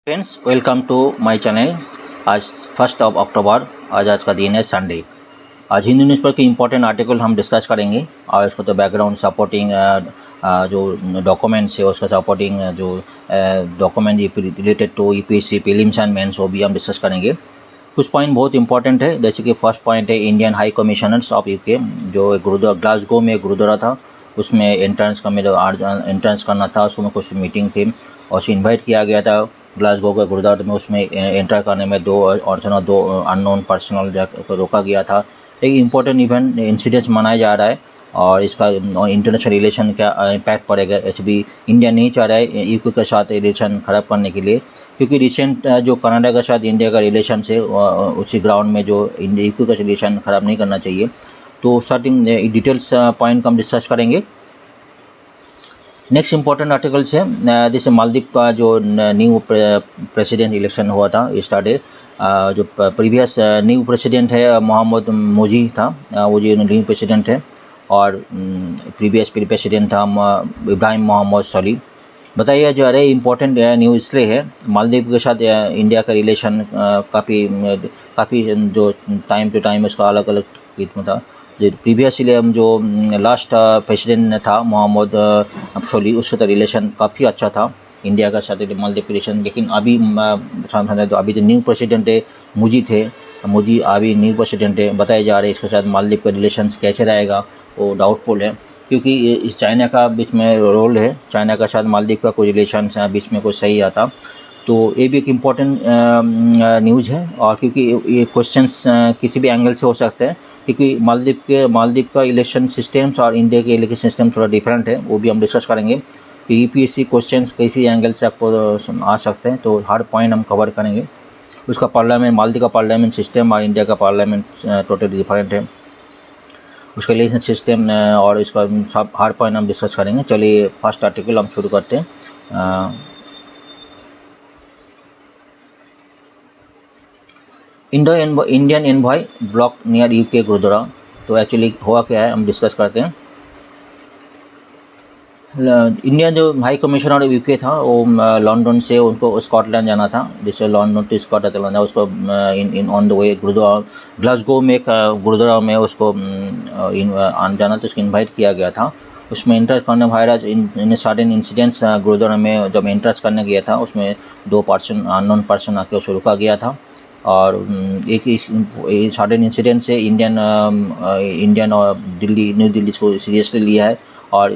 Friends, welcome to my channel. आज 1 October, आज का दिन है संडे। आज हिंदू न्यूज़पेपर के इम्पोर्टेंट आर्टिकल हम डिस्कस करेंगे और इसको तो बैकग्राउंड सपोर्टिंग जो डॉक्यूमेंट्स है उसका सपोर्टिंग जो document related to UPSC prelims and mains वो भी हम डिस्कस करेंगे। कुछ पॉइंट बहुत इंपॉर्टेंट है, जैसे कि फर्स्ट पॉइंट है Indian high commissioners of UK, जो एक गुरुद्वारा ग्लासगो में एक गुरुद्वारा था, उसमें एंट्रेंस का मेरा एंट्रेंस करना था, उसमें कुछ मीटिंग थी और उसे इन्वाइट किया गया था ग्लासगो के गुरुद्वारा में। उसमें एंटर करने में दो अननोन पर्सनल को रोका गया था। एक इम्पोर्टेंट इवेंट इंसिडेंट्स मनाया जा रहा है और इसका इंटरनेशनल रिलेशन का इम्पैक्ट पड़ेगा। ऐसे भी इंडिया नहीं चाह रहा है यूके के साथ रिलेशन ख़राब करने के लिए, क्योंकि रिसेंट जो कनाडा के साथ इंडिया का रिलेशन है उसी ग्राउंड में जो यूके का रिलेशन ख़राब नहीं करना चाहिए। तो स्टार्टिंग डिटेल्स पॉइंट को हम डिस्कस करेंगे। नेक्स्ट इंपॉर्टेंट आर्टिकल्स है, जैसे मालदीव का जो न्यू प्रेसिडेंट इलेक्शन हुआ था स्टार्ट जो प्रीवियस न्यू प्रेसिडेंट है मोहम्मद मोजी था, वो जो न्यू प्रेसिडेंट है, और प्रीवियस प्रेसिडेंट था इब्राहिम मोहम्मद सोलिह। बताया जा रहा है इम्पोर्टेंट न्यूज़ इसलिए है, मालदीव के साथ इंडिया का रिलेशन काफ़ी जो टाइम टू टाइम इसका अलग अलग किस्म था। जो प्रीवियसली हम जो लास्ट प्रेसिडेंट था मोहम्मद सोलिह, उसका तो रिलेशन काफ़ी अच्छा था इंडिया का साथ मालदीव के रिलेशन। लेकिन अभी अभी जो न्यू प्रेसिडेंट है मुजी अभी न्यू प्रेसिडेंट है, बताया जा रहा है इसके साथ मालदीव का रिलेशन कैसे रहेगा वो डाउटफुल है, क्योंकि इस चाइना का बीच में रोल है, चाइना का साथ मालदीव का कोई रिलेशन बीच में कोई सही आता। तो ये भी एक इम्पॉर्टेंट न्यूज़ है, और क्योंकि ये क्वेश्चंस किसी भी एंगल से हो सकते हैं, क्योंकि मालदीव का इलेक्शन सिस्टम्स और इंडिया के इलेक्शन सिस्टम थोड़ा डिफरेंट है, वो भी हम डिस्कस करेंगे कि यूपीएससी क्वेश्चंस किसी एंगल से आपको आ सकते हैं, तो हर पॉइंट हम कवर करेंगे। उसका पार्लियामेंट, मालदीव का पार्लियामेंट सिस्टम और इंडिया का पार्लियामेंट टोटली डिफरेंट है, उसका इलेक्शन सिस्टम और इसका सब हर पॉइंट हम डिस्कस करेंगे। चलिए फर्स्ट आर्टिकल हम शुरू करते हैं। Indian envoy block near UK gurdwara. तो एक्चुअली हुआ क्या है हम डिस्कस करते हैं। इंडियन जो हाई कमिश्नर यूके था वो लंदन से उनको स्कॉटलैंड जाना था, जिससे लंदन टू स्कॉटलैंड जाना, उसको in on the way gurdwara Glasgow में एक गुरुद्वारा में उसको जाना, तो उसको इन्वाइट किया गया था। उसमें इंटर करने virus in sudden incidents gurdwara में जब इंटरेस्ट करने गया था, उसमें 2 पर्सन अननोन पर्सन आके उसको रुका गया था, और एक सडन इंसिडेंट से इंडियन और न्यू दिल्ली को सीरियसली लिया है, और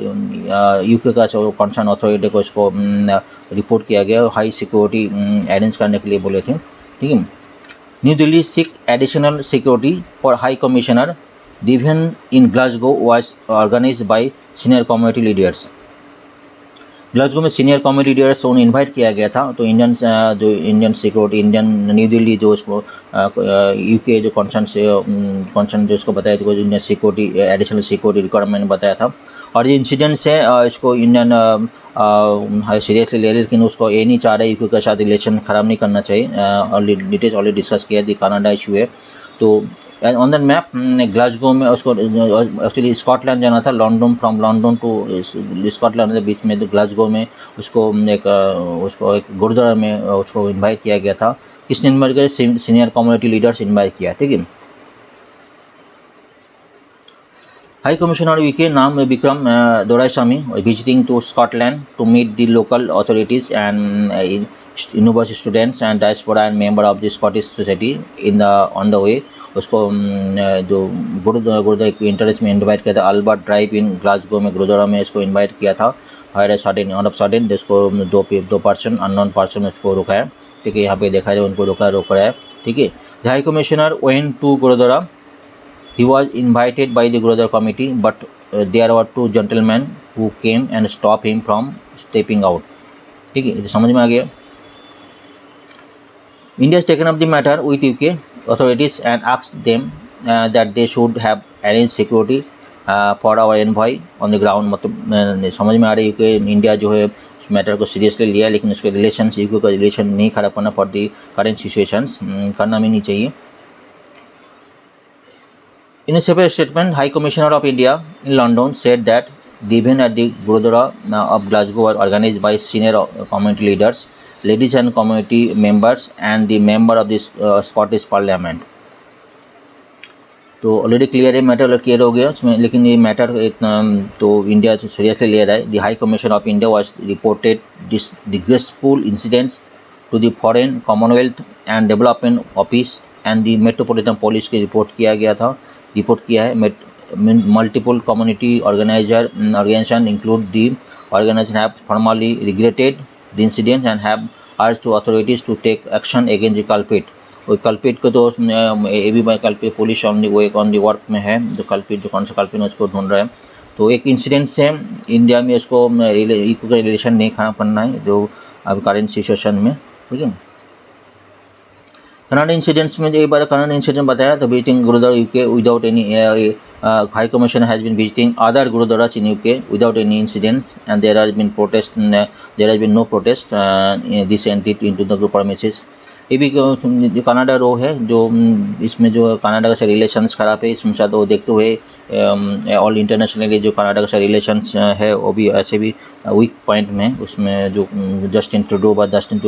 यूके का जो कंसर्न अथॉरिटी को इसको रिपोर्ट किया गया, हाई सिक्योरिटी अरेंज करने के लिए बोले थे। ठीक है, New Delhi seek additional security for high commissioner. The event in Glasgow was organised by senior community leaders. Glasgow में सीनियर कम्युनिटी लीडर्स उन्हें इन्वाइट किया गया था। तो Indian security, Indian New Delhi जो उसको यूके जो कंसर्न जो उसको बताया था, Indian security additional security requirement बताया था। और ये इंसिडेंट्स है इसको इंडियन सीरियसली ले, लेकिन उसको ये नहीं चाह रहे यूके के साथ रिलेशन ख़राब नहीं करना चाहिए। डिटेल्स ऑलरेडी डिस्कस किया, दी कनाडा इशू है। तो ऑन द मैप ग्लासगो में उसको एक्चुअली स्कॉटलैंड जाना था, London from London to Scotland के बीच में, तो ग्लासगो में उसको एक गुरुद्वारा में उसको इन्वाइट किया गया था। किसने इन्वाइट किया? सीनियर कम्युनिटी लीडर्स इन्वाइट किया। ठीक है, हाई कमिश्नर यूके नाम Vikram Doraiswami visiting to Scotland to meet the local authorities and university students and diaspora and member of the Scottish society on the way. उसको जो गुरुद्वारा इंटरेस्ट में invite किया था, Albert drive इन Glasgow में गुरुद्वारा में इसको इन्वाइट किया था। हर सडन जिसको दो पर्सन अननोन पर्सन उसको रोका है। ठीक है, यहाँ पे देखा जाए उनको रोक रहा है। ठीक है, the high commissioner went to gurdwara. He was invited by the Gurudwara committee, but there were 2 gentlemen who came and stopped him from stepping out. ठीक है, समझ में आ गया। India has taken up the matter with UK authorities and asked them that they should have arranged security for our envoy on the ground। मतलब समझ में आ रही है कि इंडिया जो है मैटर को सीरियसली लिया, लेकिन उसके रिलेशन यूके का रिलेशन नहीं खराब करना फॉर दी करेंट सिचुएशंस, करना भी नहीं चाहिए। In a separate statement, High Commissioner of India in London said that the event at the Gurudwara of Glasgow were organized by senior community leaders ladies and community members and the member of the Scottish Parliament। तो already clear है, matter clear हो गया उसमें, लेकिन ये matter इतना तो India seriously ले रहा है। The high commission of India was reported this disgraceful incidents to the Foreign Commonwealth and Development Office and the Metropolitan Police की रिपोर्ट किया है। Multiple community organisation include the organisation have formally regretted the incidents and have urge to authorities to take action against the culprit. वो culprit को तो A B by culprit police on the work में है, जो culprit जो कौन सा culprit है उसको ढूंढ रहा है। तो एक इंसिडेंट से इंडिया में उसको इक्वल का रिलेशन नहीं खाना पड़ना है जो अब करेंट सिचुएशन में, ठीक है। कनाडा इंसिडेंट्स में एक बार कनाडा इंसिडेंट बताया तो visiting gurdwara UK without any high commission has been visiting other gurdwaras in UK without any incidents and there has been no protest this entry into the group premises. ये भी जो Canada रो है जो इसमें जो कनाडा का रिलेशंस ख़राब है, इसमें शायद वो देखते हुए ऑल इंटरनेशनली जो कनाडा का रिलेशंस है वो भी ऐसे भी वीक पॉइंट में, उसमें जो जस्टिन ट्रूडो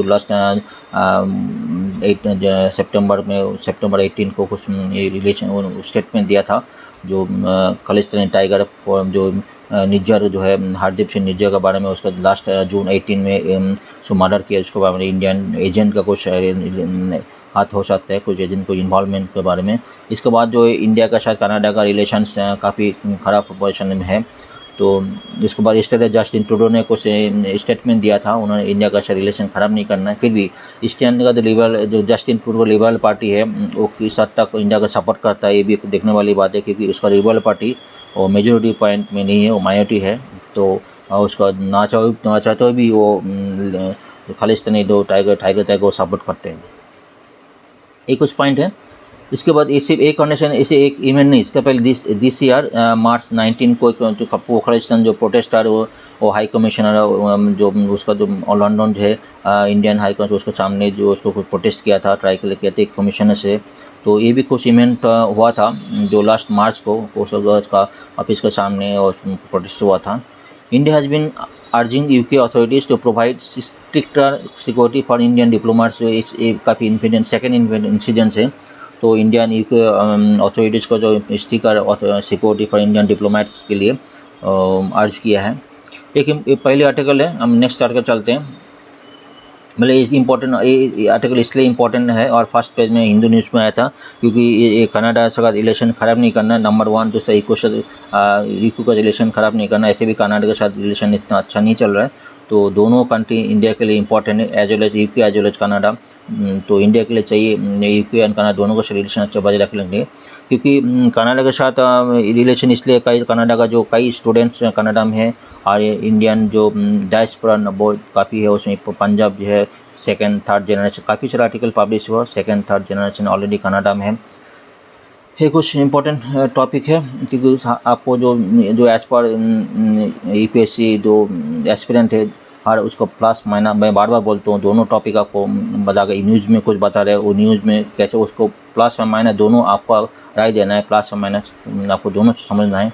लास्ट 8 सितंबर 18 को कुछ रिलेशन स्टेटमेंट दिया था जो खालिस्तानी टाइगर जो निज्जर जो है हरदीप सिंह निज्जर के बारे में, उसका लास्ट जून 18 में सो मर्डर किया, उसके बारे में इंडियन एजेंट का कुछ हाथ हो सकता है, कुछ एजेंट को इन्वॉल्वमेंट के बारे में। इसके बाद जो इंडिया का शायद कनाडा का रिलेशंस काफ़ी ख़राब पोजीशन में है। तो इसके बाद इस तरह जस्टिन ट्रूडो ने कुछ स्टेटमेंट दिया था, उन्होंने इंडिया का शायद रिलेशन ख़राब नहीं करना है। फिर भी स्टैंड का जो जस्टिन ट्रूडो लिबरल पार्टी है वो किस हद तक इंडिया का सपोर्ट करता है, ये भी देखने वाली बात है, क्योंकि उसका लिबरल पार्टी वो मेजोरिटी पॉइंट में नहीं है, वो माइनॉरिटी है। तो उसका ना चाहते हुए भी वो खालिस्तानी दो टाइगर को सपोर्ट करते हैं। एक कुछ पॉइंट है। इसके बाद ये सिर्फ एक कंडीशन, इसे एक इवेंट नहीं, इसके पहले दिस ईयर मार्च 19 को जो खालिस्तान जो प्रोटेस्टर वो हाई कमिश्नर जो उसका जो लंदन जो है इंडियन हाई कमिश्नर उसके सामने जो उसको प्रोटेस्ट किया था, ट्राई किया था एक कमिश्नर से। तो ये भी कुछ इवेंट हुआ था जो लास्ट मार्च को उसका ऑफिस के सामने और प्रोटेस्ट हुआ था। India has been urging UK authorities to provide stricter security for Indian diplomats. काफ़ी सेकेंड इंसिडेंट है। तो इंडियन यूके अथॉरिटीज़ को जो sticker security for Indian diplomats के लिए अर्ज किया है। एक पहले आर्टिकल है, हम नेक्स्ट आर्टिकल चलते हैं। मतलब इम्पोर्टेंट ये आर्टिकल इसलिए इम्पोर्टेंट है और फर्स्ट पेज में हिंदू न्यूज़ में आया था क्योंकि ये कनाडा से रिलेशन ख़राब नहीं करना, नंबर 1। दूसरा यूके का रिलेशन ख़राब नहीं करना, ऐसे भी कनाडा के साथ रिलेशन इतना अच्छा नहीं चल रहा है। तो दोनों कंट्री इंडिया के लिए इंपॉर्टेंट है, as well as UK as well as Canada. तो इंडिया के लिए चाहिए यूके एंड कनाडा दोनों का रिलेशन अच्छा बजाय रख लेंगे, क्योंकि कनाडा के साथ रिलेशन इसलिए कनाडा का जो कई स्टूडेंट्स कनाडा में है और इंडियन जो डायस्पोरा बहुत काफ़ी है, उसमें पंजाब जो है सेकेंड थर्ड जनरेशन, काफ़ी सारा आर्टिकल पब्लिश हुआ, second third generation already Canada में है। ये कुछ इम्पोर्टेंट टॉपिक है क्योंकि आपको जो एज पर यूपीएससी जो एस्पिरेंट है हर उसको प्लस माइनस, मैं बार बार बोलता हूँ, दोनों टॉपिक आपको बता के न्यूज़ में कुछ बता रहे हैं, वो न्यूज़ में कैसे उसको प्लस और माइनस दोनों आपको राय देना है, प्लस और माइनस आपको दोनों समझना है।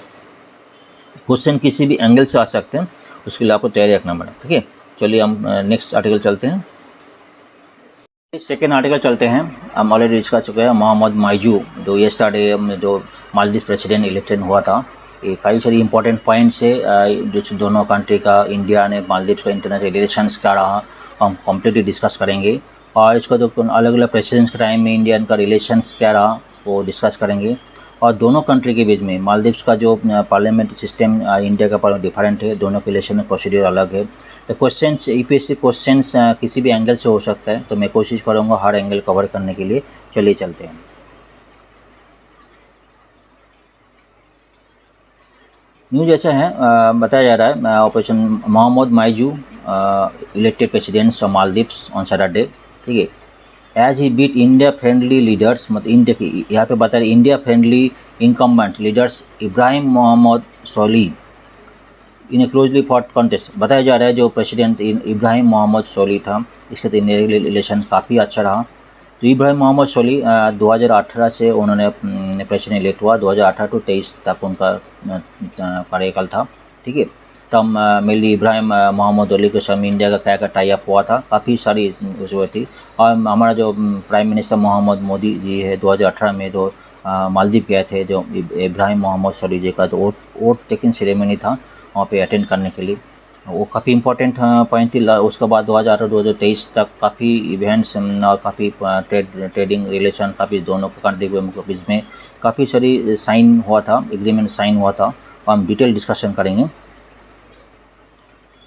क्वेश्चन किसी भी एंगल से आ सकते हैं, उसके लिए आपको तैयारी रखना पड़ेगा, ठीक है। चलिए हम नेक्स्ट आर्टिकल चलते हैं। सेकेंड आर्टिकल चलते हैं। हम ऑलरेडी डिस्कस चुके हैं मोहम्मद माइजू जो येस्टरडे जो मालदीव प्रेसिडेंट इलेक्शन हुआ था। ये कई सारी इंपॉर्टेंट पॉइंट्स है जो दोनों कंट्री का, इंडिया ने मालदीव का इंटरनेशनल रिलेशंस क्या रहा, हम कम्प्लीटली डिस्कस करेंगे। और इसका जो अलग अलग प्रेसिडेंट्स के टाइम में इंडियन का रिलेशंस क्या रहा वो डिस्कस करेंगे। और दोनों कंट्री के बीच में मालदीव का जो पार्लियामेंट सिस्टम इंडिया का डिफरेंट है, दोनों के रिलेशन में प्रोसीड्यूर अलग है। तो क्वेश्चंस यूपीएससी क्वेश्चंस किसी भी एंगल से हो सकता है, तो मैं कोशिश करूँगा हर एंगल कवर करने के लिए। चलिए चलते हैं। न्यूज़ ऐसा है, बताया जा रहा है operation Mohamed Muizzu elected presidents of Maldives on Saturday, ठीक है। As he beat India friendly leaders, मतलब इंडिया की यहाँ पे बता रहे India friendly incumbent leaders Ibrahim Mohamed Solih in a closely fought contest. बताया जा रहा है जो प्रेसिडेंट इब्राहिम मोहम्मद सोली था, इसके तो इंडिया रिलेशन काफ़ी अच्छा रहा। तो इब्राहिम मोहम्मद सोली 2018 से उन्होंने प्रेसिडेंट इलेक्ट हुआ, 2018 to 23 तक उनका कार्यकाल था, ठीक है। तब मेनली इब्राहिम मोहम्मद अली के साथ इंडिया का क्या टाई अप हुआ था, काफ़ी सारी उसमें थी। और हमारा जो प्राइम मिनिस्टर मोहम्मद मोदी जी है 2018 में जो मालदीव गए थे, जो इब्राहिम मोहम्मद सोली जी का जो वोट टेकिंग सेरेमनी था वहाँ पे अटेंड करने के लिए, वो काफ़ी इंपॉर्टेंट पॉइंट थी। उसके बाद 2018-2023 तक काफ़ी इवेंट्स और काफ़ी ट्रेडिंग रिलेशन काफ़ी दोनों कंट्री के बीच में काफ़ी सारी साइन हुआ था, एग्रीमेंट साइन हुआ था, और हम डिटेल डिस्कशन करेंगे।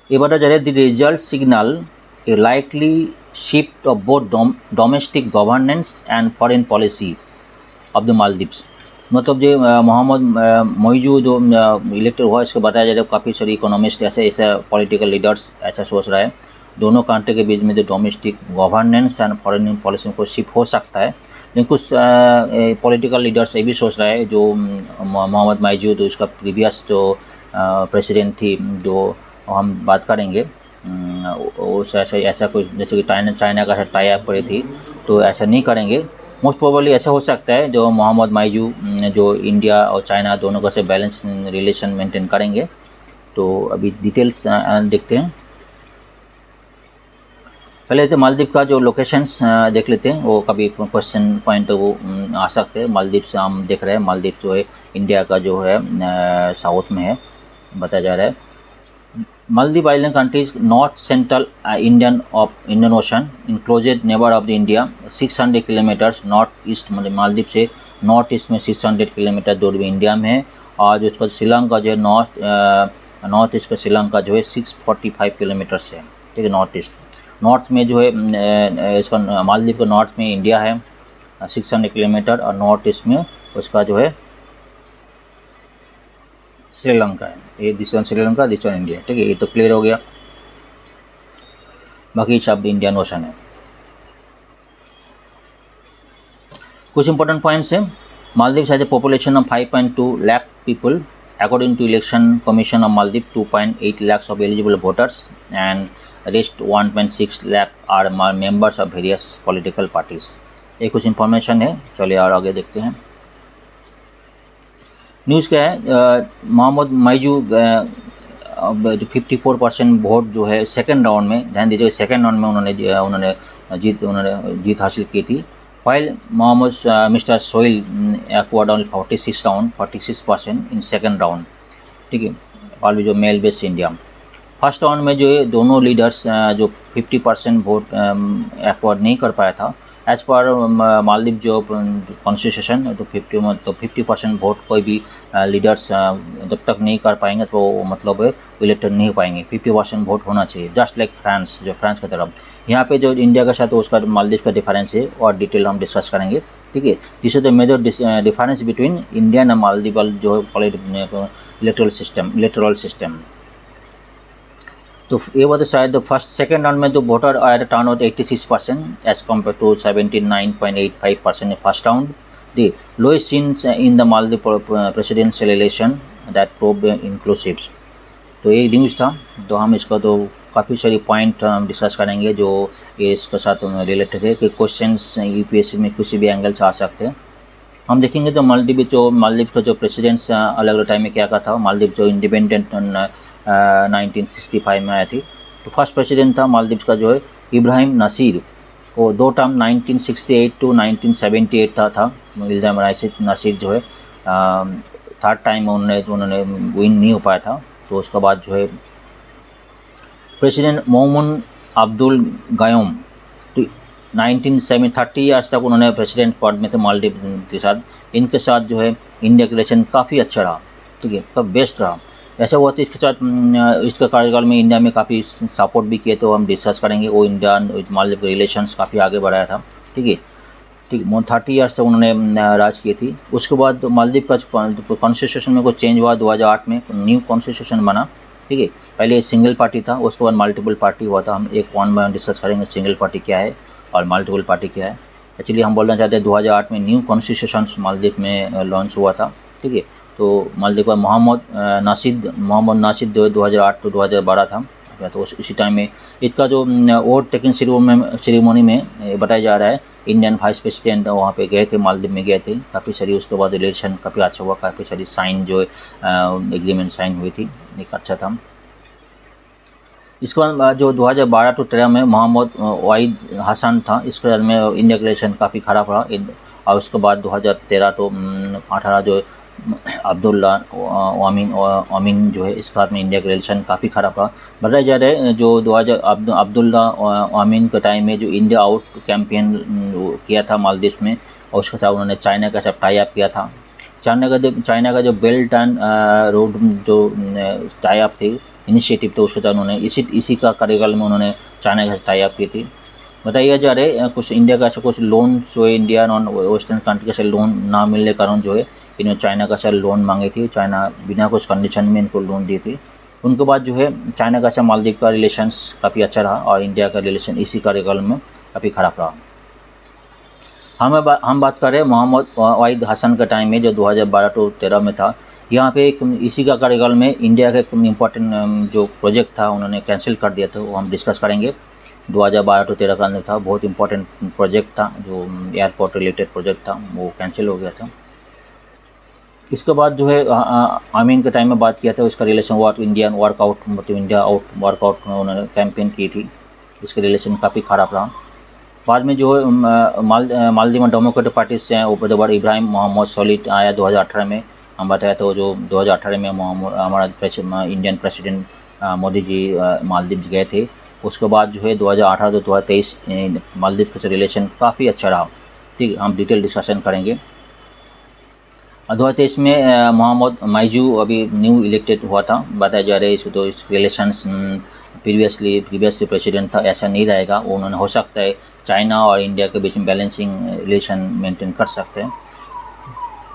এবারে যারা the result signal a likely shift of both domestic governance and foreign policy of the Maldives। मतलब जो मोहम्मद मोइजू जो इलेक्टेड हुआ, इसको बताया जा रहा है काफ़ी सारी इकोनॉमिस्ट ऐसे पॉलिटिकल लीडर्स ऐसा सोच रहा है दोनों कंट्री के बीच में जो domestic governance and foreign policy को शिफ्ट हो सकता है। लेकिन कुछ पॉलिटिकल लीडर्स ये भी सोच रहा है जो मोहम्मद मोइजू जो इसका प्रीवियस जो प्रेसिडेंट थी, जो हम बात करेंगे उस ऐसा कुछ जैसे कि चाइना का टाई अप पड़ी थी, तो ऐसा नहीं करेंगे। मोस्ट प्रोबेबली ऐसा हो सकता है जो मोहम्मद मोइजू जो इंडिया और चाइना दोनों का से बैलेंस रिलेशन मेंटेन करेंगे। तो अभी डिटेल्स देखते हैं। पहले तो मालदीव का जो लोकेशंस देख लेते हैं, वो कभी क्वेश्चन पॉइंट वो आ सकते हैं। मालदीव से हम देख रहे हैं, मालदीव जो है इंडिया का जो है साउथ में है, बताया जा रहा है। Maldives Island country is north central Indian Ocean, enclosed neighbor of the India, 600 kilometre north east, मतलब मालदीव से नॉर्थ ईस्ट में 600 किलोमीटर दूर में इंडिया में है। और जो उसका श्रीलंका जो है नॉर्थ ईस्ट का श्रीलंका जो है 645 किलोमीटर से है, ठीक है। नॉर्थ में जो है इसका मालदीव का नॉर्थ में इंडिया है 600 किलोमीटर, और नॉर्थ ईस्ट में उसका जो है श्रीलंका है। ये this one Sri Lanka, this one India, ठीक है। ये तो क्लियर हो गया, बाकी शब्द इंडियन ओशन है। कुछ इंपॉर्टेंट पॉइंट्स है। Maldives has a population of 5.2 lakh people according to election commission of Maldives. 2.8 lakhs of eligible voters and rest 1.6 lakh are members of various political parties. ये कुछ इंफॉर्मेशन है, चलिए और आगे देखते हैं। न्यूज़ क्या है, मोहम्मद मोइजू जो 54% वोट जो है सेकंड राउंड में, ध्यान दीजिए सेकंड राउंड में उन्होंने जीत हासिल की थी। While Mohammed mister Sohail acquired only 46% in second round, ठीक है। और जो male based India first round में जो है दोनों लीडर्स जो 50% वोट एक्वायर्ड नहीं कर पाया था। एज पर मालदीव जो कॉन्स्टिट्यूशन तो 50% वोट कोई भी लीडर्स जब तक नहीं कर पाएंगे तो मतलब इलेक्टेड नहीं हो पाएंगे। 50% वोट होना चाहिए, जस्ट लाइक फ्रांस, जो फ्रांस की तरफ। यहाँ पे जो इंडिया के साथ उसका मालदीव का डिफरेंस है और डिटेल हम डिस्कस करेंगे, ठीक है। This is the major difference between Indian and Maldives जो इलेक्टोरल सिस्टम। तो ये बात शायद फर्स्ट सेकेंड राउंड में जो वोटर आया turn out 86% as compared to 79.85% first round. The lowest in the Maldives presidential election that proved inclusive. तो ये न्यूज़ था, तो हम इसका तो काफ़ी सारी पॉइंट हम डिस्कस करेंगे जो ये इसके साथ रिलेटेड है कि क्वेश्चंस यूपीएससी में किसी भी एंगल से आ सकते हैं। हम देखेंगे तो मालदीव का जो प्रेसिडेंट्स अलग अलग टाइम में क्या था। मालदीव जो इंडिपेंडेंट 1965 में आई थी, तो फर्स्ट प्रेसिडेंट था मालदीव का जो है इब्राहिम नसीर। वो दो टर्म 1968 to 1978 था। इब्राहिम नसीर जो है थर्ड टाइम उन्होंने विन नहीं हो पाया था। तो उसके बाद जो है प्रेसिडेंट मोहम्मद अब्दुल गयोम, तो 30 ईयर्स तक उन्होंने प्रेसिडेंट पद में थे मालदीव के साथ। इनके साथ जो है इंडिया का रिलेशन काफ़ी अच्छा रहा, ठीक है, सब बेस्ट रहा। ऐसा हुआ था इसके साथ इसके कार्यकाल में इंडिया में काफ़ी सपोर्ट भी किए, तो हम डिस्कस करेंगे। वो इंडिया मालदीव के रिलेशंस काफ़ी आगे बढ़ाया था, ठीक है। 30 ईयर्स तक उन्होंने राज की थी। उसके बाद मालदीव का कॉन्स्टिट्यूशन में कुछ चेंज हुआ 2008 में, न्यू कॉन्स्टिट्यूशन बना, ठीक है। पहले सिंगल पार्टी था, उसके बाद मल्टीपल पार्टी हुआ था। हम एक वन बाय वन डिस्कस करेंगे सिंगल पार्टी क्या है और मल्टीपल पार्टी क्या है। एक्चुअली हम बोलना चाहते हैं 2008 में न्यू कॉन्स्टिट्यूशन मालदीव में लॉन्च हुआ था, ठीक है। तो मालदीव का मोहम्मद नासिद 2008 to 2012 था, तो इसी टाइम में इसका जो वोट टेकिंग सेरेमनी में बताया जा रहा है इंडियन वाइस प्रेसिडेंट वहाँ पे गए थे, मालदीव में गए थे। काफ़ी सारी उसके बाद रिलेशन काफ़ी अच्छा हुआ, काफ़ी सारी साइन जो एग्रीमेंट साइन हुई थी, एक अच्छा था। इसके बाद जो 2012 टू 13 में मोहम्मद वाहिद हसन था, इसके बाद में इंडिया का रिलेशन काफ़ी ख़राब रहा। और उसके बाद 2013 टू 18 जो अब्दुल्ला अमीन जो है, इसके बाद में इंडिया का रिलेशन काफ़ी ख़राब रहा। बताया जा रहा है जो 2000 अब्दुल्ला अमीन के टाइम में जो इंडिया आउट कैंपेन किया था मालदीव में, और उसके साथ उन्होंने चाइना का सब टाई अप किया था। चाइना का जो बेल्ट एंड रोड जो टाई अप थी, इनिशिएटिव तो उसके साथ उन्होंने इसी का कार्यकाल में उन्होंने चाइना के साथ टाई अप की थी। बताइए जा रहे कुछ इंडिया का ऐसा कुछ लोन जो है, इंडिया नॉन वेस्टर्न कंट्री का से लोन ना मिलने के कारण जो है इन्होंने चाइना का से लोन मांगी थी। चाइना बिना कुछ कंडीशन में इनको लोन दी थी। उनके बाद जो है चाइना का से मालदीव का रिलेशंस काफ़ी अच्छा रहा, और इंडिया का रिलेशन इसी कार्यकाल में काफ़ी ख़राब रहा। हम बात कर रहे हैं मोहम्मद वाहिद हसन का टाइम में, जो 2012 टू 13 में था। यहाँ पे इसी का कार्यकाल में इंडिया का एक इम्पोर्टेंट जो प्रोजेक्ट था उन्होंने कैंसिल कर दिया था, वो हम डिस्कस करेंगे। 2012 टू 13 का अंदर था, बहुत इंपॉर्टेंट प्रोजेक्ट था, जो एयरपोर्ट रिलेटेड प्रोजेक्ट था, वो कैंसिल हो गया था। इसके बाद जो है अमीन के टाइम में बात किया था, उसका रिलेशन इंडियन वर्कआउट, मतलब इंडिया आउट वर्कआउट उन्होंने कैंपेन की थी, इसके रिलेशन काफ़ी ख़राब रहा। बाद में जो है मालदीव डेमोक्रेटिक पार्टी से ऊपर इब्राहिम मोहम्मद सोलिह आया 2018 में। हम बताया तो जो 2018 में हमारा इंडियन प्रेसिडेंट मोदी जी मालदीव गए थे। उसके बाद जो है 2018 से 2023 मालदीव के रिलेशन काफ़ी अच्छा रहा। ठीक, हम डिटेल डिस्कशन करेंगे। 2023 में मोहम्मद माइजू अभी न्यू इलेक्टेड हुआ था। बताया जा रहा है तो इस रिलेशंस प्रीवियस जो प्रेसिडेंट था ऐसा नहीं रहेगा, उन्होंने हो सकता है चाइना और इंडिया के बीच में बैलेंसिंग रिलेशन मेंटेन कर सकते हैं।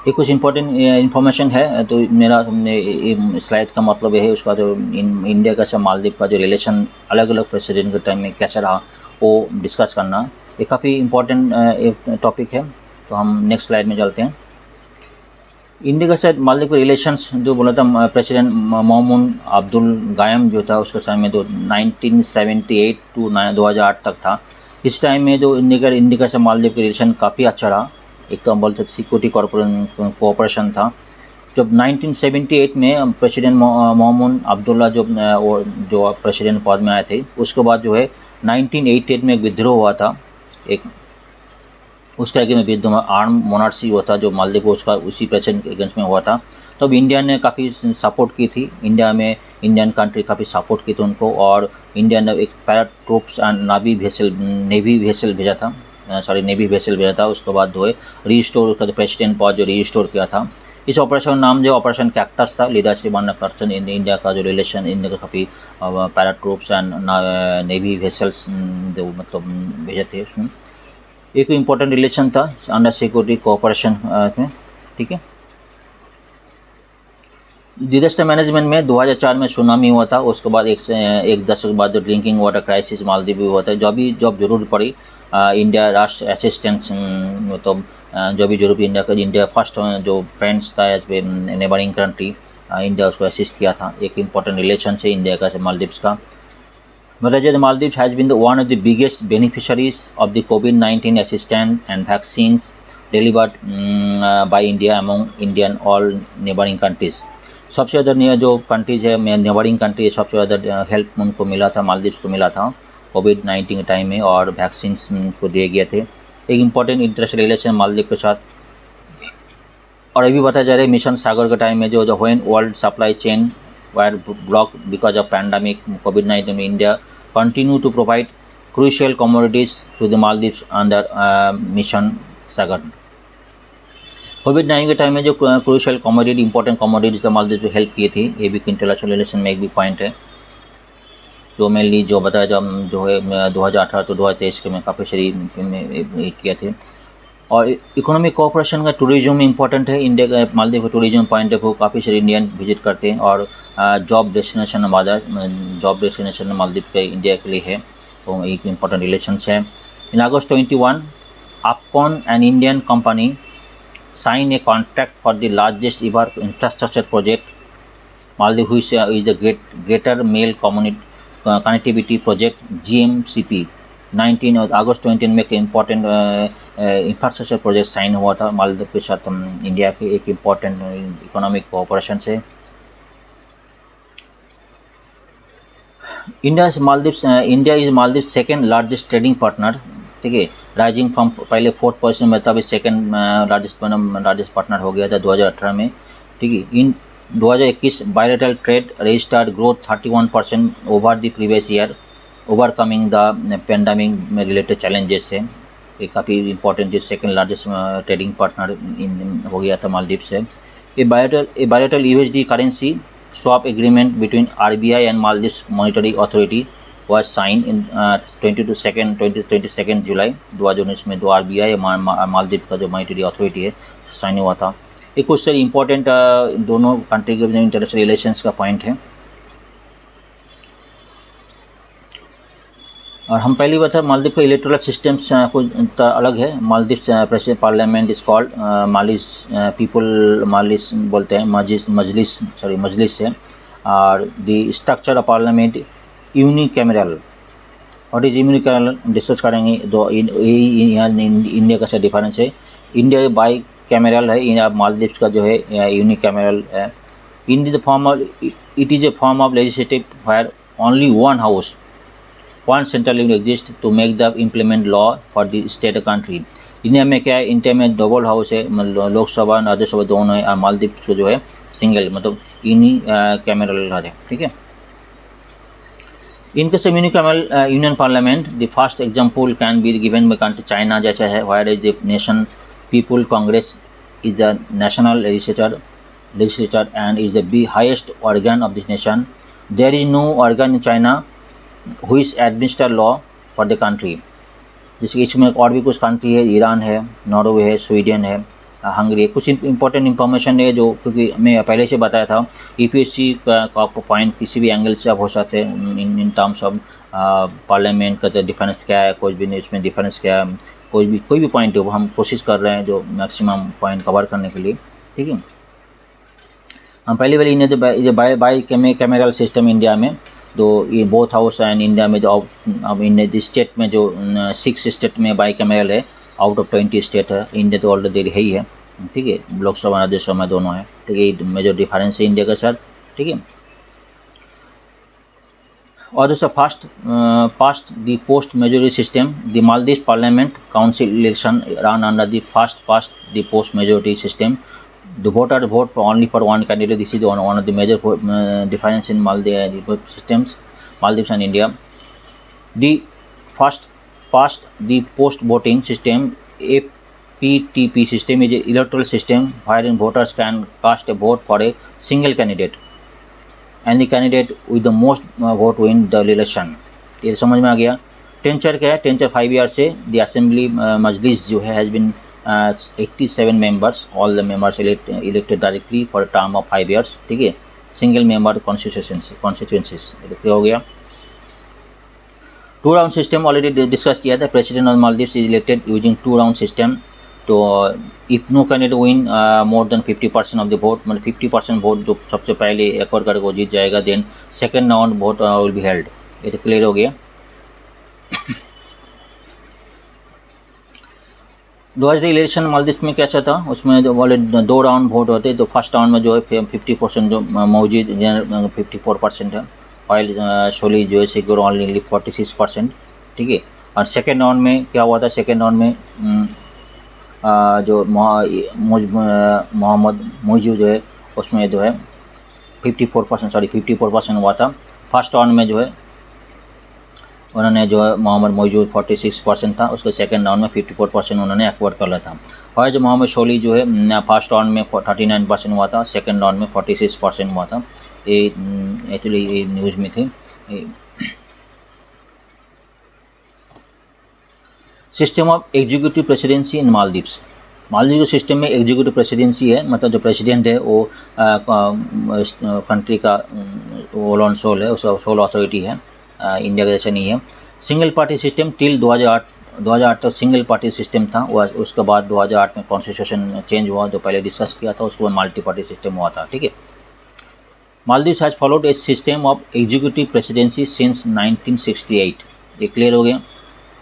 ये कुछ इंपॉर्टेंट इन्फॉर्मेशन है, तो मेरा स्लाइड का मतलब ये है। उसका जो इंडिया का से मालदीव का जो रिलेशन अलग अलग प्रेसिडेंट के टाइम में कैसा रहा वो डिस्कस करना, ये काफ़ी इंपॉर्टेंट एक टॉपिक है। तो हम नेक्स्ट स्लाइड में चलते हैं। इंडिया के साथ मालदीव के रिलेशंस जो बोला था प्रेसिडेंट मोहम्मद अब्दुल गायम जो था, उसके टाइम में तो 1978 टू 2008 तक था। इस टाइम में जो इंडिया का से मालदीव के रिलेशन काफ़ी अच्छा रहा। एक तो हम बोलते सिक्योरिटी कोऑपरेशन था। जब 1978 में प्रेसिडेंट मोहम्मद अब्दुल्ला जो प्रेसिडेंट पद में आए थे, उसके बाद जो है 1988 में विद्रोह हुआ था एक, उसके आगे में विद्रोह आर्म मोनार्सी हुआ था जो मालदीव को उसका उसी प्रेसिडेंट के अगेंस्ट में हुआ था। तब इंडिया ने काफ़ी सपोर्ट की थी, इंडियन कंट्री काफ़ी सपोर्ट की थी उनको, और इंडिया ने एक para troops and navy vessel भेजा था। उसके बाद जो है रीस्टोर उसका जो प्रेसिडेंट पद जो रीस्टोर किया था। इस ऑपरेशन नाम जो ऑपरेशन कैक्टस था, लीडरशिप वन पर्सन इंडिया का जो रिलेशन, इंडिया का काफ़ी para troops and navy vessels जो मतलब भेजे थे उसमें। एक इम्पोर्टेंट रिलेशन था अंडर सिक्योरिटी कोऑपरेशन में। ठीक है। डिजास्टर मैनेजमेंट में 2004 में सुनामी हुआ था। उसके बाद एक दशक बाद जो ड्रिंकिंग वाटर क्राइसिस मालदीव में हुआ था। जब जरूरत पड़ी इंडिया राष्ट्र असिस्टेंस, मतलब जो भी जरूरत इंडिया फर्स्ट जो फ्रेंड्स था as a neighbouring country, India उसको असिस्ट किया था। एक इम्पोर्टेंट रिलेशन है इंडिया का से मालदीव्स का। Maldives has been one of the biggest beneficiaries of the COVID-19 assistance and vaccines delivered by India among Indian all neighboring countries. सबसे ज़्यादा जो कंट्रीज है नेबरिंग कंट्री, सबसे ज़्यादा हेल्प उनको मिला था, मालदीव्स को मिला था कोविड-19 के टाइम में, और वैक्सीन्स को दिए गए थे। एक इम्पॉर्टेंट इंटरनेशनल रिलेशन मालदीव के साथ। और अभी बताया जा रहा है मिशन सागर के टाइम में जो when world supply chain were blocked because of pandemic COVID-19, India continue to provide crucial commodities to the Maldives under Mission Sagar. COVID-19 के टाइम में जो crucial commodity important commodities Maldives जो हेल्प की थी, ये भी इंटरनेशनल रिलेशन में एक भी पॉइंट है जो मेनली जो बताया जो है 2018 तो 2023 के में काफ़ी सारी किए थे। और इकोनॉमिक कोऑपरेशन का टूरिज्म में इंपॉर्टेंट है। इंडिया का मालदीव का टूरिज्म पॉइंट ऑफ व्यू काफ़ी सारे इंडियन विजिट करते हैं, और जॉब डेस्टिनेशन मालदीव के इंडिया के लिए है, तो एक इम्पॉर्टेंट रिलेशन है। इन August 21, Afcon, an Indian company, signed a contract for the largest ever infrastructure project, Maldives, which is the Greater Mail Connectivity Project (GMCP). 19 अगस्त 20 में एक इम्पॉर्टेंट इंफ्रास्ट्रक्चर प्रोजेक्ट साइन हुआ था मालदीव के साथ इंडिया के, एक इम्पॉर्टेंट इकोनॉमिक कोऑपरेशन से। India is Maldives second largest trading partner, ठीक है, राइजिंग फ्रॉम पहले 4% में था, अभी सेकेंड लार्जेस्ट पार्टनर हो गया था 2018 में, ठीक है। In 2021 bilateral trade registered growth 31% over the previous year, overcoming the pandemic में रिलेटेड चैलेंजेस से। ये काफ़ी important second largest trading partner हो गया था मालदीव से। ए बायलैटरल USD करेंसी swap agreement between RBI and Maldives Monetary Authority was signed in 22 जुलाई 2019 में। तो RBI मालदीव का जो मॉनिटरी अथॉरिटी है साइन हुआ था। एक कुछ सारे इंपॉर्टेंट दोनों कंट्री के इंटरनेशनल रिलेशंस का पॉइंट है। और हम पहली बात है मालदीव का इलेक्टोरल सिस्टम्स कुछ अलग है। Maldives president parliament is called मालिस बोलते हैं, मजलिस है। और the structure of parliament unicameral. What is unicameral discuss करेंगे। दो यहाँ इंडिया का डिफरेंस है। इंडिया बाई कैमरल है, इंडिया मालदीव का जो है यूनिकैमरल है। In the form of it is a form of legislative where only one house one central unit exist to make the implement law for the state country. India में क्या है, India में double house है, मतलब लोकसभा राज्यसभा दोनों है। और मालदीव को जो है सिंगल, मतलब इन्हीं कैमरल है, ठीक है। In case of unicameral union parliament, the first example can be given by country China जैसा है, whereas the nation people congress is the national legislature and is the highest organ of this nation. There is no organ in China which administer law for the country. जैसे इसमें और भी कुछ country है, Iran है, Norway है, Sweden है, Hungary है। कुछ इंपॉर्टेंट इन्फॉर्मेशन है जो, क्योंकि मैं पहले से बताया था, यूपीएससी का पॉइंट किसी भी एंगल से आप हो सकते हैं इन टर्म्स ऑफ पार्लियामेंट का डिफरेंस क्या है, कुछ भी नहीं उसमें डिफरेंस क्या है, कोई भी पॉइंट है वो हम कोशिश कर रहे हैं जो मैक्सिमम पॉइंट कवर करने के लिए, ठीक है। हम पहली बार बाई कैमरल सिस्टम इंडिया में, तो ये बोथ हाउस एंड इंडिया में जो अब इंडिया स्टेट में जो 6 स्टेट में बाई कैमरल है, आउट ऑफ 20 स्टेट है। इंडिया तो ऑलरेडी है ही है, ठीक है, लोकसभा राज्यसभा में दोनों है, ठीक है। ये मेजर डिफरेंस है इंडिया के साथ, ठीक है। और दूसरा past the post majority system, the Maldives parliament council election run under the past the post majority system. The voter vote only for one candidate. This is one of the major difference in Maldives systems, Maldives and India. The first past the post voting system, APTP system, is an electoral system wherein voters can cast a vote for a single candidate and the candidate with the most vote win the election. ये समझ में आ गया। Tincture क्या है, tincture 5 year से the assembly मजलिस जो है has been 87 members, all the members elected directly for a term of 5 years, ठीक है। सिंगल मेंबर कॉन्स्टिट्यूंसीज क्लियर हो गया। 2 राउंड सिस्टम ऑलरेडी डिस्कस किया था। President of Maldives is elected using 2 round system. तो if no candidate win more than 50% of the vote, मतलब 50% vote जो सबसे पहले एक्वायर करके वो जीत जाएगा, then second round vote will be held. ये तो क्लियर हो गया। 2000 इलेक्शन मालदीव में कैसा था, उसमें जो बोले 2 राउंड वोट होते, तो फर्स्ट राउंड में जो है 50% जो मौजूद 54% है, ऑयल सोली जो है सिक्योर ओनली 46%, ठीक है। और सेकेंड राउंड में क्या हुआ था, सेकेंड राउंड में जो मोहम्मद मोइजू जो है उसमें जो है 54% हुआ था। फर्स्ट राउंड में जो है उन्होंने जो है मोहम्मद मौजूद 46% था, उसके सेकंड राउंड में 54% उन्होंने एक्वायर कर लिया था। और जो मोहम्मद शोली जो है फर्स्ट राउंड में 39% हुआ था, सेकंड राउंड में 46% हुआ था। ये एक्चुअली ये न्यूज़ में थी। सिस्टम ऑफ एग्जीक्यूटिव प्रेसिडेंसी इन मालदीव्स। मालदीव के सिस्टम में एग्जीक्यूटिव प्रेसिडेंसी है, मतलब जो प्रेसिडेंट है वो कंट्री का ओल ऑन सोल है, उसका सोल अथॉरिटी है, इंडिया का जैसा नहीं है। सिंगल पार्टी सिस्टम टिल 2008 तक सिंगल पार्टी सिस्टम था। उसके बाद 2008 में कॉन्स्टिट्यूशन चेंज हुआ, जो पहले डिस्कस किया था, उसके बाद मल्टी पार्टी सिस्टम हुआ था, ठीक है। Maldives has followed A system of executive presidency since 1968। ये क्लियर हो गया।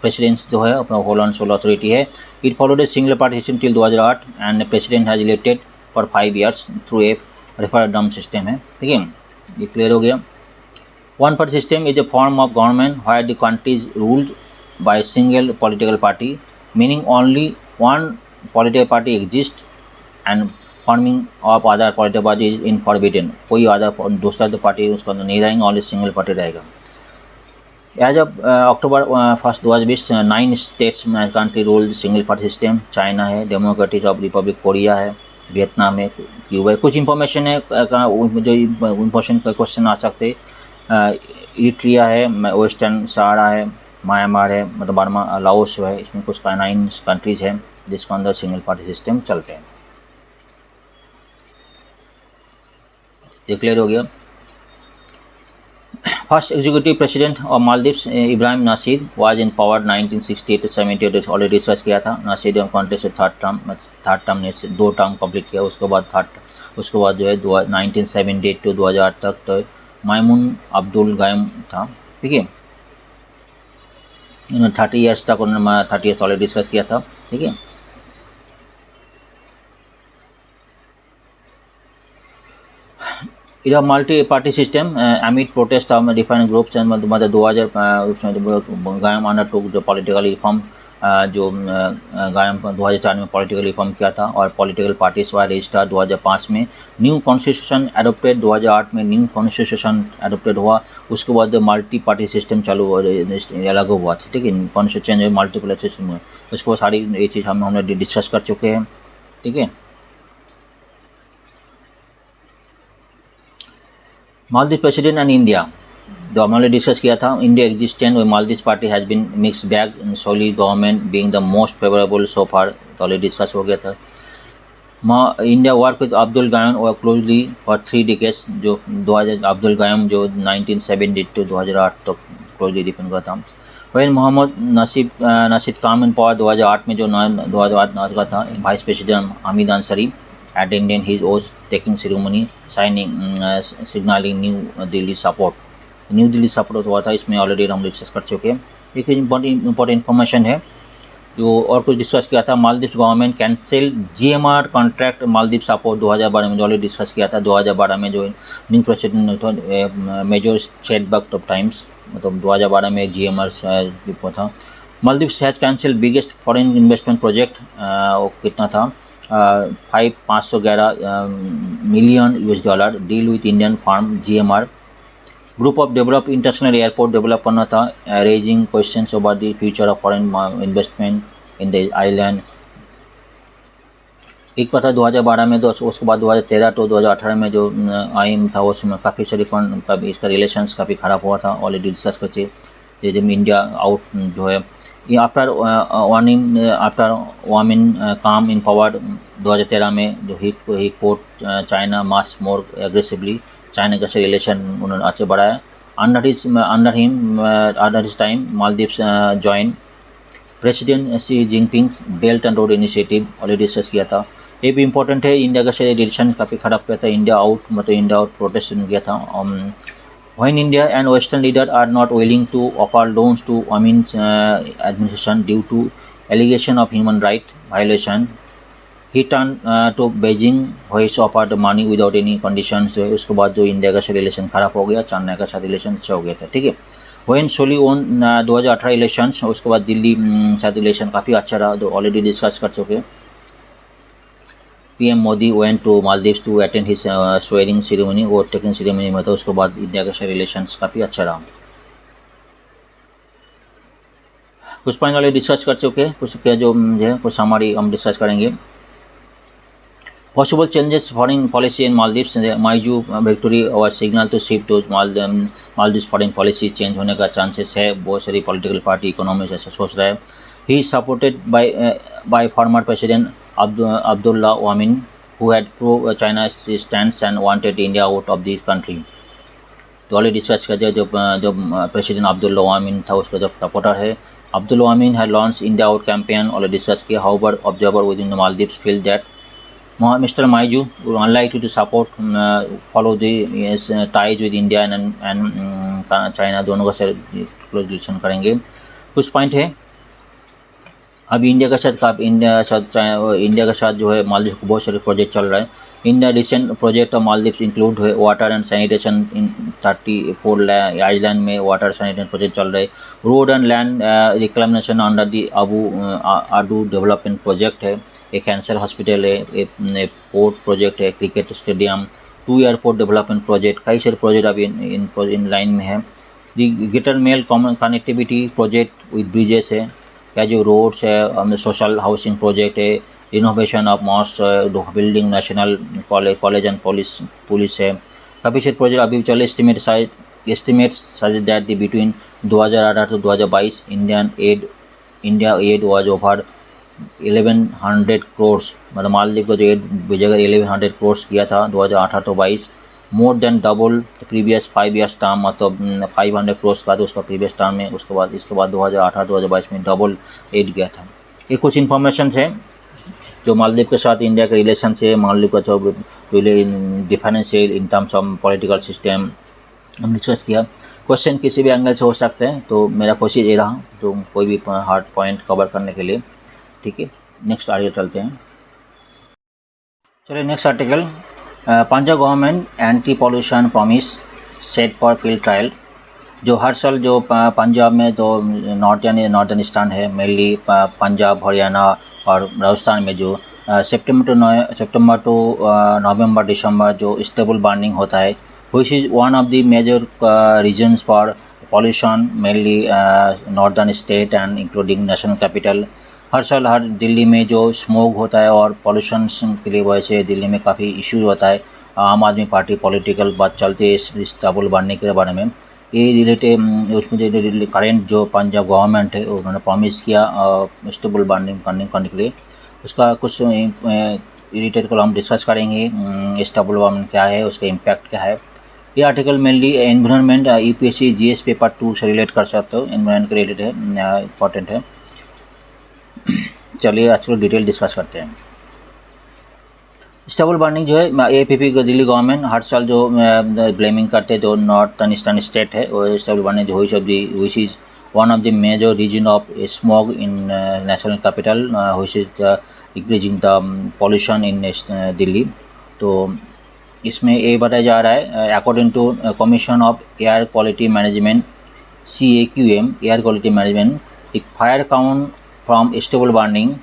प्रेसिडेंट जो है अपना होल ऑन सोल अथॉरिटी है। It followed a single party system till 2008 and president has elected for 5 years through a referendum system है, ठीक है। ये क्लियर हो गया। One party system is a form of government where the country is ruled by a single political party, meaning only one political party exists and forming of other political party is in forbidden. कोई other दूसरा जो party उसका नहीं रहेंगे, only single party रहेगा. As of October 1st 2020 9 states में country ruled single party system. China है, democratic of Republic Korea है, वियतनाम है, क्यूबा है. कुछ इंफॉर्मेशन है जो इंपॉर्टेंट क्वेश्चन आ सकते हैं. इरिट्रिया है, वेस्टर्न सहारा है, म्यांमार है, मतलब बर्मा, लाओस है. इसमें कुछ 9 कंट्रीज हैं जिसके अंदर सिंगल पार्टी सिस्टम चलते हैं. ये क्लियर हो गया. First executive president of Maldives Ibrahim Nasir was in power 1968 to 78. Already discuss किया था. नासिर कॉन्टेस्ट थर्ड टर्म ने 2 टर्म कंप्लीट किया. उसके बाद जो है 1978 to 2008 तक तो मायमून अब्दुल गायम था. ठीक है, 30 ईयर्स तक उन्होंने 30 ईयर्स ऑलरेडी डिस्कस किया था. ठीक है, इधर मल्टी पार्टी सिस्टम अमिट protest of different groups and मतलब 2000 गायम अंडर टू जो पॉलिटिकल रिफॉर्म जो गायम 2004 में पॉलिटिकल रिफॉर्म किया था और पॉलिटिकल पार्टीज व रजिस्टर 2005 में. न्यू कॉन्स्टिट्यूशन एडोप्टेड 2008 में न्यू कॉन्स्टिट्यूशन एडोप्टेड हुआ. उसके बाद मल्टी पार्टी सिस्टम चालू अलग हुआ था. ठीक है, कॉन्स्टिट्यूशन जो मल्टीपल सिस्टम हुआ, उसको सारी ये चीज़ हमने डिस्कस कर चुके हैं. ठीक है, Maldives president and India जो हमने डिस्कस किया था. इंडिया एग्जिस्टेंट और Maldives party has been mix bag, solely government being the most favourable so far. तो ऑलरेडी डिस्कस हो गया था. India work with Abdul Gayoom और क्लोजली फॉर 3 decades. जो 2000 अब्दुल गायम जो 1970 to 2008 तक क्लोजली डिपेंड हुआ था. वैन मोहम्मद नासिर काम इन पावर 2008 में जो 2008 का था. Vice president Hamid Ansari attending his oath taking ceremony signaling new Delhi support हुआ था. इसमें ऑलरेडी हम डिस्कस कर चुके हैं. एक इम्पोर्टेंट इन्फॉर्मेशन है जो और कुछ डिस्कस किया था. Maldives government cancel GMR contract Maldives support 2012 में ऑलरेडी डिस्कस किया था. 2012 में जो new president major setback of times, मतलब 2012 में GMR था. Maldives has cancel biggest foreign investment project. कितना था? 511 million $US deal with Indian firm GMR. Group of develop international airport develop करना था. Raising questions over the future of foreign investment in the island. एक पता 2012 में. तो उसके बाद 2013 to 2018 में जो आईएम था उसमें काफ़ी सारी फंड का इसका रिलेशंस काफ़ी ख़राब हुआ था. ऑलरेडी डिस्कस करते जब इंडिया आउट जो है आफ्टर वामिन काम इन पावर 2013 में जो ही कोर्ट चाइना मास मोर एग्रेसिवली. चाइना का रिलेशन उन्होंने अच्छे बढ़ाया. Under his time Maldives join president Xi Jinping belt and road initiative. Already discuss किया था. ये भी इंपॉर्टेंट है. इंडिया का रिलेशन काफ़ी ख़राब किया था. इंडिया आउट प्रोटेस्ट किया था. When India and Western leaders are not willing to offer loans to Amin's administration due to allegation of human right violation, he turned to Beijing where he offered money without any conditions. उसके बाद जो India का relation ख़राब हो गया, China का साथ relation अच्छा हो गया था. ठीक है, when Soli won 2018 इलेक्शंस, उसके बाद दिल्ली साथ रिलेशन काफ़ी अच्छा रहा. जो ऑलरेडी डिस्कस कर चुके. PM Modi went to Maldives to attend his swearing ceremony. वो टेकिंग सेरेमनी में था. उसके बाद इंडिया का रिलेशंस काफ़ी अच्छा रहा. कुछ पॉइंट वाले डिस्कस कर चुके. कुछ क्या जो है कुछ हमारी हम डिस्कस करेंगे. Possible changes foreign policy in Maldives. Muizzu victory और signal to shift to Maldives foreign policy change होने का चांसेस है. बहुत सारी पॉलिटिकल पार्टी इकोनॉमिस्ट ऐसा सोच रहा है. He supported by former president Abdullah Wamin, who had pro-China stance and wanted India out of the country. तो ऑलरेडी डिस्कस किया. जो प्रेसिडेंट अब्दुल्ला वामिन था उसका जब सपोर्टर है. Abdulla Yameen had launch India out campaign. Already discuss किया. However observer within the Maldives feel that mister Muizzu unlikely to support follow the ties with India and China. दोनों का क्लोज रिलेशन करेंगे. कुछ पॉइंट है. अभी इंडिया के साथ जो है मालदीव को बहुत सारे प्रोजेक्ट चल रहा है. In the recent project of Maldives include water and sanitation in 34 island में वाटर सैनिटेशन प्रोजेक्ट चल रहे, road and land reclamation under the Addu development project है, एक कैंसर हॉस्पिटल है, एक पोर्ट प्रोजेक्ट है, cricket stadium, 2 airport development project, कई सारे प्रोजेक्ट अभी इन लाइन में है। The greater Male connectivity project with bridges है, या जो रोड्स है, सोशल हाउसिंग प्रोजेक्ट है, renovation of mosque, building national college and police है। काफ़ी सारे प्रोजेक्ट अभी चले। Estimate suggest that the between 2018 to 2022 India aid was over 1100 crore, मतलब मालदीव को जो एड भेजेगा 1100 करोड़ किया था 2018 to 22, more than double previous 5 years term, मतलब 500 करोड़ का तो उसका प्रीवियस टर्म में, इसके बाद 2018-2022 में डबल एड गया था। ये कुछ इन्फॉर्मेशन है जो मालदीव के साथ इंडिया के रिलेशन से, मालदीव का जो डिफरेंस है in terms of political system हम डिस्कस किया। क्वेश्चन किसी भी एंगल से हो सकते हैं, तो मेरा कोशिश ये रहा तो कोई भी हार्ड पॉइंट कवर करने के लिए। ठीक है, नेक्स्ट आर्टिकल चलते हैं। चलिए next article, Punjab government anti pollution promise set for field trial. जो हर साल जो पंजाब में तो नॉर्थन ईस्टर्न है, मेनली पंजाब, हरियाणा और राजस्थान में जो सितंबर टू नवंबर दिसंबर जो स्टेबल बर्निंग होता है, which is one of the major reasons for pollution, mainly northern state and including national capital। हर साल हर दिल्ली में जो स्मोक होता है और पॉल्यूशन के लिए वजह से दिल्ली में काफ़ी इश्यूज होता है। आम आदमी पार्टी पॉलिटिकल बात चलती है इस स्टेबल बढ़ने के बारे में। ये रिलेटेड उसमें जो करेंट जो पंजाब गवर्नमेंट है उन्होंने प्रॉमिस किया स्टेबल बर्निंग करने के लिए, उसका कुछ रिलेटेड को हम डिस्कस करेंगे। स्टेबल बर्निंग क्या है, उसका इम्पैक्ट क्या है। ये article mainly environment UPSC GS paper 2 से रिलेट कर सकते हो, एनवायरनमेंट के रिलेटेड है, इम्पॉर्टेंट है। चलिए आजकल डिटेल डिस्कस करते हैं। स्टेबल बर्निंग जो है एपीपी को दिल्ली गवर्नमेंट हर साल जो ब्लेमिंग करते हैं, जो नॉर्थन ईस्टर्न स्टेट है वो स्टेबल बर्निंग जो which is one of the major reason of smog in national capital, which is increasing the pollution in Delhi. तो इसमें ये बताया जा रहा है, according to commission of air quality management CAQM air quality management, the fire count from stubble burning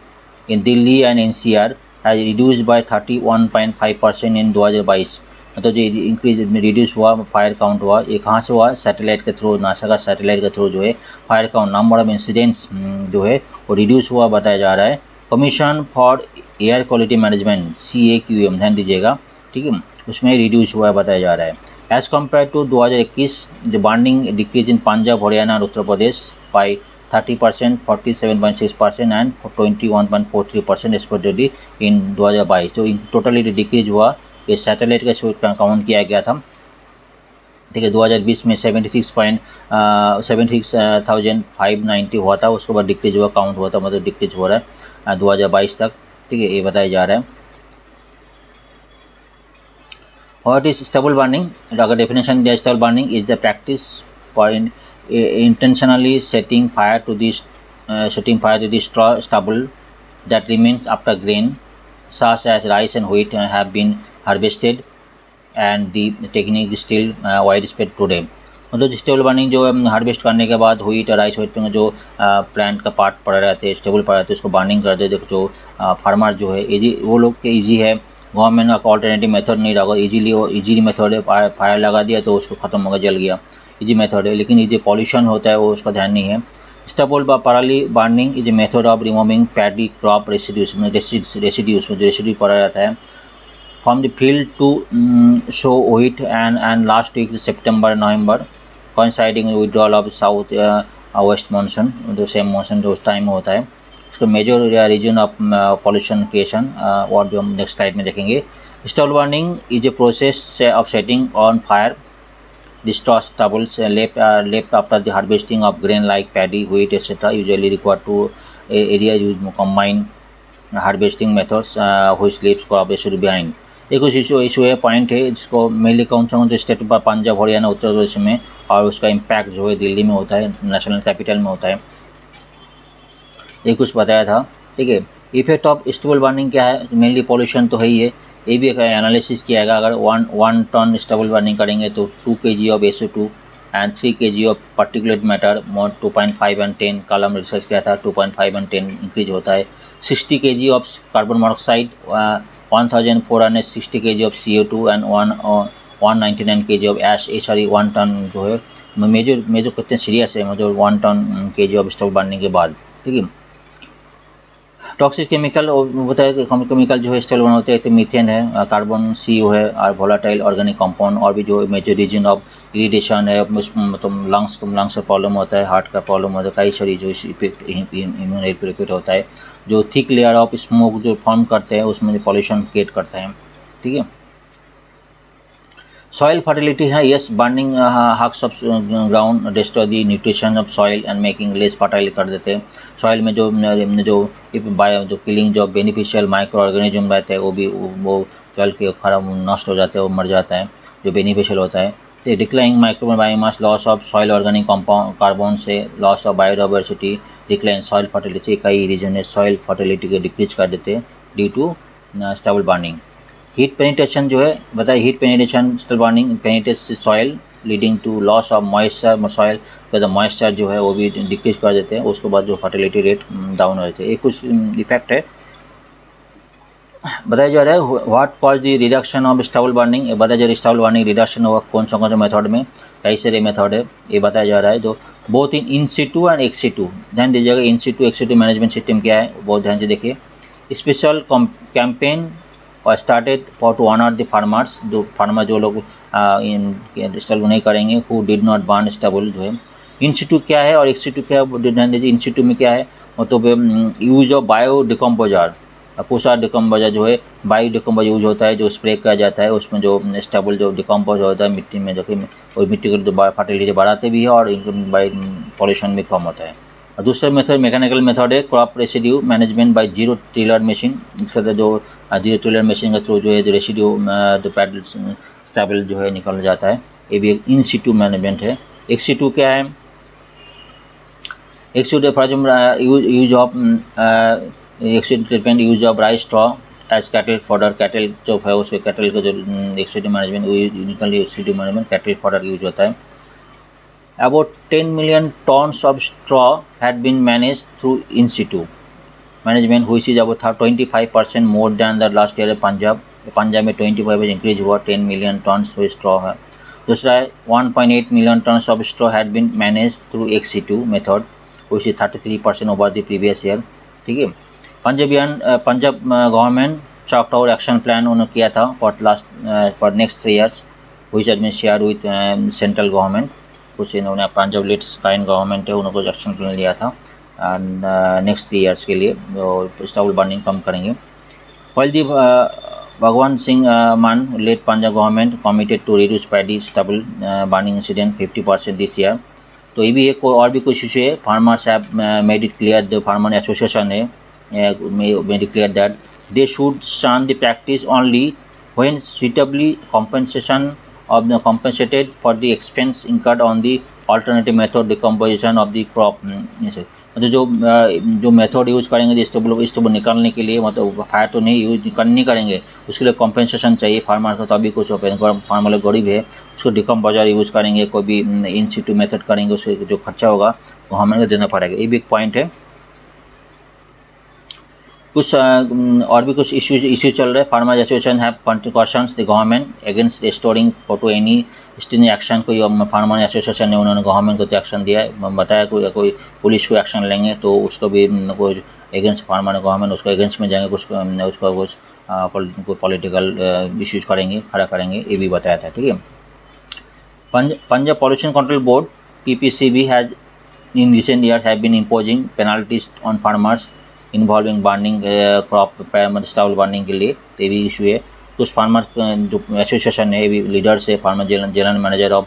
in Delhi and NCR has reduced by 31.5% in 2022। मतलब जो increase reduce हुआ फायर काउंट हुआ, ये कहाँ से हुआ, सैटेलाइट के थ्रू, नासा का सैटेलाइट के थ्रू जो है fire count, number of incidents जो है वो रिड्यूस हुआ बताया जा रहा है। Commission for air quality management CAQM, ध्यान दीजिएगा, ठीक है, उसमें रिड्यूस हुआ बताया जा रहा है। As compared to 2021 the burning decrease in Punjab, Haryana और Uttar Pradesh by 30%, 47.6% and 21.43% respectively in 2022। तो टोटली डिक्रीज हुआ, ये सैटेलाइट का थ्रू काउंट किया गया था। ठीक है, 2020 में 76,590 हुआ था, उसके बाद डिक्रीज हुआ, काउंट हुआ था, मतलब डिक्रीज हो रहा है 2022 तक। ठीक है, ये बताया जा रहा है। What is stubble burning? अगर definition दिया, stubble burning is the practice for intentionally setting fire to the straw stubble that remains after grain such as rice and wheat have been harvested, and the technique is still widespread today। मतलब stable burning जो harvest करने के बाद wheat और rice wheat में जो plant का part पड़े रहते हैं, स्टेबल पड़े रहते हैं, उसको बर्निंग करते हैं। जो फार्मर जो है इजी, वो लोग के ईजी है, गवर्नमेंट का ऑल्टरनेटिव मेथड नहीं रहा, इजीली मेथड है, फायर लगा दिया तो उसको ख़त्म हो गया, जल गया, इजी मेथड है। लेकिन ये जो पॉल्यूशन होता है वो उसका ध्यान नहीं है। Stubble parali burning is a method of removing paddy crop residues में जो रेसिड्यू पड़ा रहता है from the field to sow wheat and last week September November coinciding with withdrawal of south west monsoon, जो सेम मानसून जो उस time में होता है। उसका major reason of pollution creation और जो हम नेक्स्ट स्लाइड में देखेंगे। Stubble burning is a process of setting on fire the straw stubbles left after the harvesting of grain like paddy, wheat, etc. usually require to area use combine harvesting methods which leaves crop issue behind। एक कुछ issue है, point है, जिसको mainly कौन सा state पर पंजाब, हरियाणा, उत्तर प्रदेश में, और उसका इम्पैक्ट जो है दिल्ली में होता है, नेशनल कैपिटल में होता है, ये कुछ बताया था। ठीक है, इफेक्ट ऑफ स्टेबल बर्निंग क्या है, मेनली पॉल्यूशन तो है ही है, ये भी एक एनालिसिस किया गया, अगर 1 टन स्टबल बर्निंग करेंगे तो 2 kg of SO2 and 3 kg of particulate matter, more 2.5 and 10 column research किया था, 2.5 एंड 10 इंक्रीज होता है। 60 kg of carbon monoxide, 1460 kg of CO2 and 199 kg of ash, ये सारी 1 टन जो है मेजर कितने सीरियस है, मतलब 1 ton kg of stubble burning के बाद, ठीक है। टॉक्सिक केमिकल होता है, केमिकल जो है स्टबल बर्न होते हैं, तो मीथेन है, कार्बन CO है, और वोलाटाइल ऑर्गेनिक कंपाउंड, और भी जो मेजर रीजन ऑफ इरिटेशन है, मतलब लंग्स का प्रॉब्लम होता है, हार्ट का प्रॉब्लम होता है, कई सारी जो इफेक्ट इम्यून इफेक्ट होता है। जो थिक लेयर ऑफ स्मोक जो फॉर्म करते हैं उसमें पॉल्यूशन क्रिएट करते हैं, ठीक है। सॉइल फर्टिलिटी है, yes, burning husks of ground destroy the nutrition of soil and making less fertile कर देते हैं। सॉइल में जो बायो जो किलिंग जो बेनिफिशियल माइक्रो ऑर्गेनिज्म रहते हैं वो जल के खराब नष्ट हो जाते हैं, वो मर जाता है जो बेनिफिशियल होता है। तो declining micro biomass, loss of soil organic compound carbon से, loss of biodiversity, decline soil fertility, कई रीजन है सॉइल फर्टिलिटी को डिक्रीज कर देते हैं due to stubble burning. Heat penetration जो है बताइए, heat penetration stubble burning penetrates soil leading to loss of moisture, soil का मॉइस्चर जो है वो भी डिक्रीज कर देते हैं, उसके बाद जो फर्टिलिटी रेट डाउन हो जाते हैं, ये कुछ इफेक्ट है। बताया जा रहा है what cause the reduction of stubble burning, बताया जा रहा है स्टबल बर्निंग रिडक्शन हुआ कौन सा मेथड में, कई सारे मेथड है, ये बताया जा रहा है। जो both in situ and ex situ, ध्यान दीजिएगा, in situ ex situ management system क्या है बहुत ध्यान से देखिए। स्पेशल कैंपेन और started for to honour the farmers, जो फार्मर जो लोग स्टबल नहीं करेंगे, who did not burn stubble जो है। इंस्टीट्यू क्या है और एक्सटीट्यू क्या है ध्यान दीजिए। इंस्टीट्यू में क्या है मतलब use of bio decomposer, Pusa decomposer जो है बायो डिकम्पोजर यूज होता है, जो स्प्रे किया जाता है, उसमें जो स्टेबल जो डिकम्पोज होता है मिट्टी में, जो कि वो मिट्टी को जो फर्टिलिटी बढ़ाते भी है और बाई पॉल्यूशन भी कम होता है। और दूसरा मेथड मैकेनिकल मेथड है crop residue management by zero tiller machine, जो जीरो टिलर मशीन के थ्रू जो है रेसिड्यू जो पैडल स्टेबल जो है निकल जाता है, ये भी एक इन सिटू मैनेजमेंट है। एक्स2 क्या है, एक्स2 फॉर यूज ऑफ एक्सीड treatment, use of rice straw as cattle fodder, cattle जो है उसके कैटल का जो एक्सीड मैनेजमेंट यूनिकली एक्सीड मैनेजमेंट कैटल फॉडर यूज होता है। About 10 million tons of straw had been managed through in situ management, which is about 25% more than the last year। Punjab में 25% इंक्रीज हुआ, 10 million tons जो straw है। दूसरा है 1.8 million tons of straw had been managed through ex-situ method, which is 33% over the previous year, ठीक है। Punjab government choked out action plan उन्होंने किया था for next 3 years, which has been shared with central government. कुछ इन्होंने Punjab lead Kine government है उन्होंने कुछ एक्शन प्लान लिया था नेक्स्ट 3 years के लिए, जो स्टबल बर्निंग कम करेंगे। दी Bhagwan Singh Mann led Punjab government committed to reduce paddy stubble burning incident 50% this year. तो ये भी एक और भी कुछ इशू है, farmers have made it clear, जो फार्मर एसोसिएशन है made it clear that they should shun the practice only when suitably compensated for the expense incurred on the alternative method decomposition of the crop। मतलब जो method use करेंगे stubble निकालने के लिए, मतलब fire तो नहीं करेंगे, उसके लिए कॉम्पेंसेशन चाहिए फार्मर को, तभी कुछ हो पाएगा। फार्मर लोग गरीब है, उसको डिकम्पोजर यूज करेंगे, कोई भी इन सिटू मेथड करेंगे, उससे जो खर्चा होगा वो हमें देना पड़ेगा, ये भी एक पॉइंट है। कुछ और भी कुछ इश्यू चल रहे हैं। Farmer association have cautions the government against restoring photo any sting action. कोई फार्मर एसोसिएशन ने उन्होंने गवर्नमेंट को तो एक्शन दिया है, बताया कोई पुलिस को एक्शन लेंगे तो उसको भी कोई अगेंस्ट फार्मर गवर्नमेंट उसको अगेंस्ट में जाएंगे, कुछ पॉलिटिकल इश्यूज करेंगे, खड़ा करेंगे, ये भी बताया था, ठीक है। Punjab pollution control board PPCB has in recent years have been imposing penalties on farmers involving burning crop मतलब स्टबल बर्निंग के लिए, ये भी इशू है। कुछ फार्मर जो एसोसिएशन है, भी लीडर्स है, farmer general manager of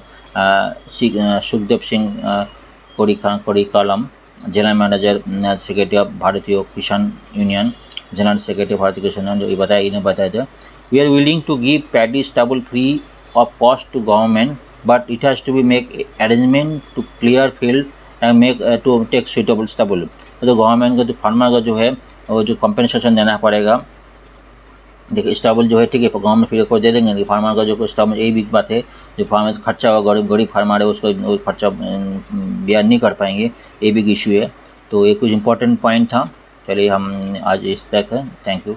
Sukhdev Singh Kodikalam, general manager secretary of Bharatiya Kisan union, general secretary भारतीय किसान यूनियन, जो इन्हें बताया था we are willing to give paddy stubble free of cost to government, but it has to be make arrangement to clear field and make to take suitable stubble. तो government को जो farmer का जो है वो जो कंपनसेशन देना पड़ेगा, देखिए स्टेबल जो है ठीक है, गवर्नमेंट फिगर को दे देंगे कि फार्मर का जो स्टेबल, यही भी बात है, जो फार्मर खर्चा होगा, गरीब फार्मर है उसको वो खर्चा बयान नहीं कर पाएंगे, ये भी इशू है। तो ये कुछ इंपॉर्टेंट पॉइंट था। चलिए हम आज इस तक है, थैंक यू।